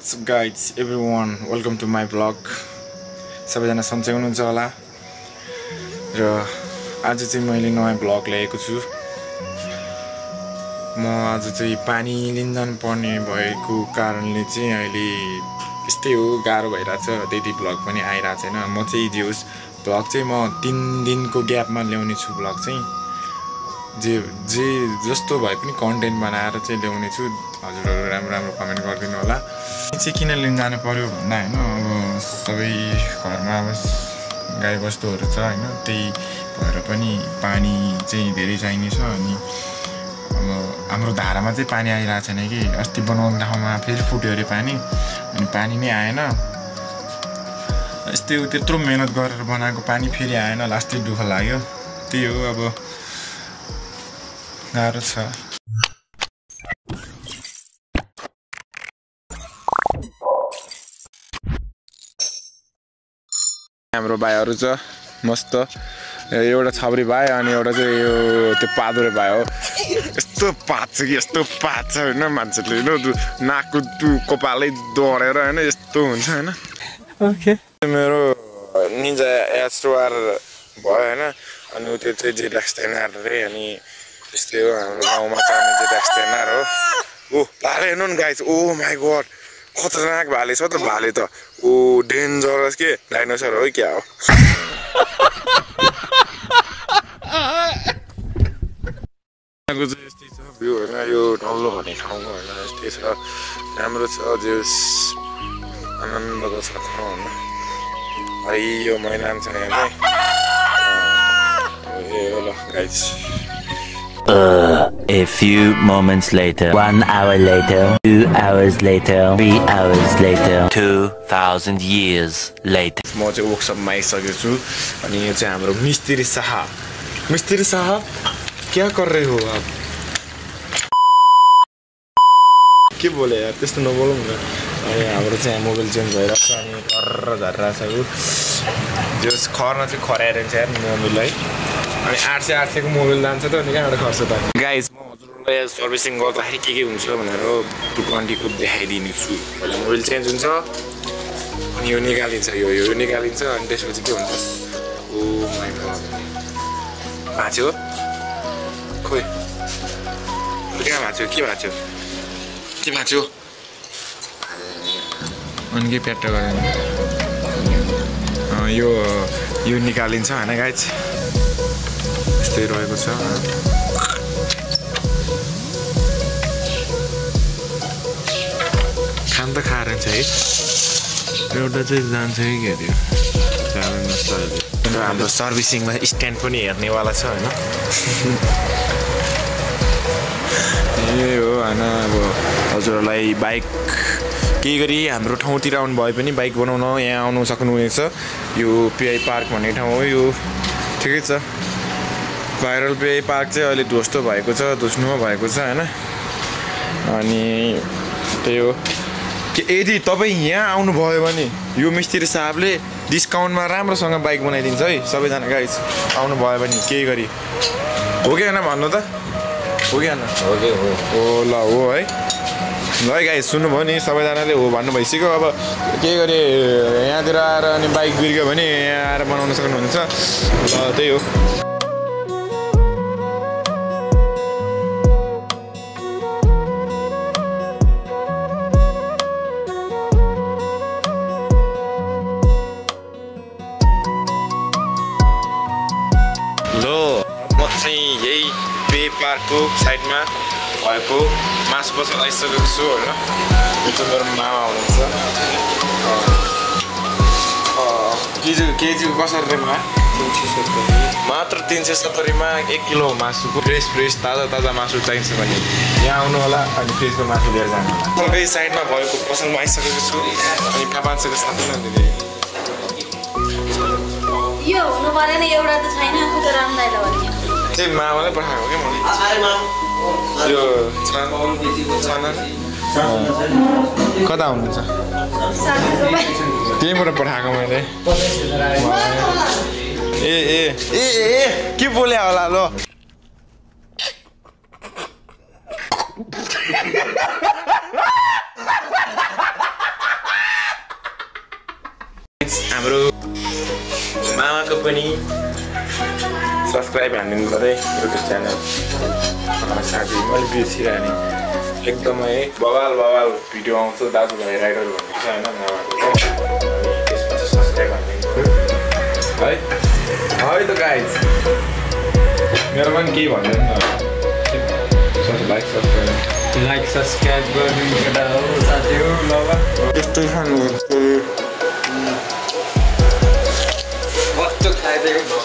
What's up guys, everyone, welcome to my vlog. सबैजना सन्चै हुनुहुन्छ होला र आज चाहिँ मैले नयाँ भ्लग ल्याएको छु। म आज चाहिँ पानी लिन जानु पर्ने भएको कारणले चाहिँ अहिले यस्तै हो, गाह्रो भइरहेछ। त्यति भ्लग पनि आइरहेको छैन। म चाहिँ जे होस् भ्लग चाहिँ म 3 दिनको ग्यापमा ल्याउने छु। भ्लग चाहिँ जे जस्तो भए पनि कन्टेन्ट बनाएर चाहिँ ल्याउने छु। हजुरहरु राम्रो राम्रो कमेन्ट गरिदिनु होला। चाहिँ किन लिन जानु पर्यो भन्दा हैन, अब सबै घरमा अब गाई बस्तुहरु छ हैन, त्यही भएर पनि पानी चाहिँ धेरै चाहिने छ। अनि अब हाम्रो धारामा चाहिँ पानी आइरहेको छैन कि। अस्ति बनाउने ठाउँमा फेरि फुट्यो अरे पानी, अनि पानी नै आएन। यस्तै हो, त्यत्रो मेहनत गरेर बनाएको पानी फेरि आएन, लास्टै दुःख लाग्यो। त्यही हो, अब गाह्रो छ। हाम्रो भाइहरु छ मस्त, एउटा छब्री भाइ अनि एउटा चाहिँ यो त्यो पादुरे भाइ हो। यस्तो पात छ कि यस्तो पात छ हैन, मान्छेले हैन नाकको कपालै डढेर हैन यस्तो हुन्छ हैन। ओके, मेरो निन्जा एस्ट्रोआर भयो हैन, अनि त्यो चाहिँ जेडाक्सटेनार रे। अनि त्यस्तै हो, हाम्रो गाउँमा चल्ने जेडाक्सटेनार हो। ओ भाले हेर्नु न गाइस, ओ माय गॉड खतरनाक भाले छ त। भाले त ओ डेन्जरस के डाइनोसर हो क्या हो। यस्तै छ भ्यू हैन, यो डल्लो भन्ने ठाउँको हैन, यस्तै छ, राम्रो छ। जेस आनन्दको छ ठाउँ हैन। है यो मैदान छ यहाँ चाहिँ। ए हो ल guys. A few moments later, 1 hour later, 2 hours later, 3 hours later, 2000 years later. म चाहिँ वर्कसपमा आइसकेको छु। अनि यो चाहिँ हाम्रो मिस्त्री साहब। मिस्त्री साहब क्या कर रहे हो आप? के बोले यार, त्यस्तो नबोलौँ न। अनि हाम्रो चाहिँ मोबाइल चेन्ज भइरहेको छ, अनि घर झरेर छ उ जस खर्न चाहिँ खराएर छ यार मोबाइललाई। अनि 800 को मोबाइल जान्छ त, अनि कहाँबाट खर्च त। गाइस, म हजुरलाई सर्भिसिङ गर्दाखेरि के हुन्छ भनेर 220 को देखाइदिनु छु। पहिला मोबाइल चेन्ज हुन्छ, अनि यो निकालिन्छ, यो निकालिन्छ, अनि त्यसपछि के हुन्छ। ओ माय गॉड, भाँच्यो खोइ कहाँ भाँच्यो, के भाँच्यो, के भाँच्यो, अनि के प्याट गरेन। यो निकालिन्छ हैन गाइस, यस्तै रहेको छ। खान त खाएर छ है, एउटा चाहिँ जान्छ कि के त्यो हाम्रो सर्भिसिङमा स्ट्यान्ड पनि हेर्नेवाला छ हैन। ए हो हैन, अब हजुरहरूलाई बाइक केही गरी हाम्रो ठाउँतिर आउनु भए पनि बाइक बनाउन यहाँ आउनु सक्नुहुनेछ। यो पिआई पार्क भन्ने ठाउँ हो। यो ठिकै छ, भाइरल पिआई पार्क चाहिँ अहिले ध्वस्त भएको छ, धुस्नुमा भएको छ हैन। अनि त्यही हो, यदि तपाईँ यहाँ आउनुभयो भने यो मिस्त्री साहबले डिस्काउन्टमा राम्रोसँग बाइक बनाइदिन्छ है। सबैजना गाइस आउनुभयो भने केही गरी, हो कि होइन भन्नु त, हो कि होइन? हो ल, हो है। ल है गाइस, सुन्नुभयो नि, सबैजनाले हो भन्नु भइसक्यो। अब केही गरी यहाँतिर आएर अनि बाइक बिर्क्यो भने यहाँ आएर बनाउन सक्नुहुन्छ। ल त्यही हो। यही पे पार्कको साइडमा भएको मासु पसल आइसकेको छु होइन। यो चाहिँ मेरो मामा हुनुहुन्छ। केजीको कसरी रे मा? 370 मात्र। 370 मा 1 किलो मासुको फ्रेस ताजा मासु चाहिन्छ भने यहाँ आउनु होला, अनि फ्रेसको मासु लिएर जानु होला। पसलकै साइडमा भएको पसलमा आइसकेको छु। अनि 500 को साथै नदिने यो हुनु परेन, एउटा त छैन। त्यो रामदाइला भन्ने चाहिँ मामाले पठाएको के मैले। यो छाना कता हुनुहुन्छ? त्यहीँबाट पठाएको मैले। ए के बोल्या होला ल। पनि सब्सक्राइब हानिदिनु पऱ्यो युट्युब च्यानल साथी मैले बिर्सिरहने एकदमै बवाल भिडियो आउँछ दाजुभाइ राइडर भन्ने छ होइन त्यसमा चाहिँ सब्सक्राइब हानिदिनु पऱ्यो है त गाइज मेरो पनि केही भन्दैन लाइक सब्सक्राइब गर्नु एउटा हो साथी हो ल त्यस्तै खानु कस्तो खाइदिएको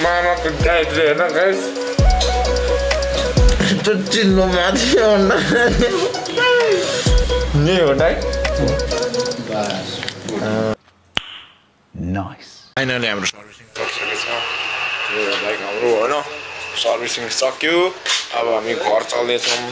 मामाको डाइट हेर्न गाइस त्यो चिल्लो माथि नि हो डाइट नाइस फाइनली हाम्रो सर्भिसिङ सकिसकेको छ बाइक हाम्रो होइन सर्भिसिङ सक्यो अब हामी घर चल्दैछौँ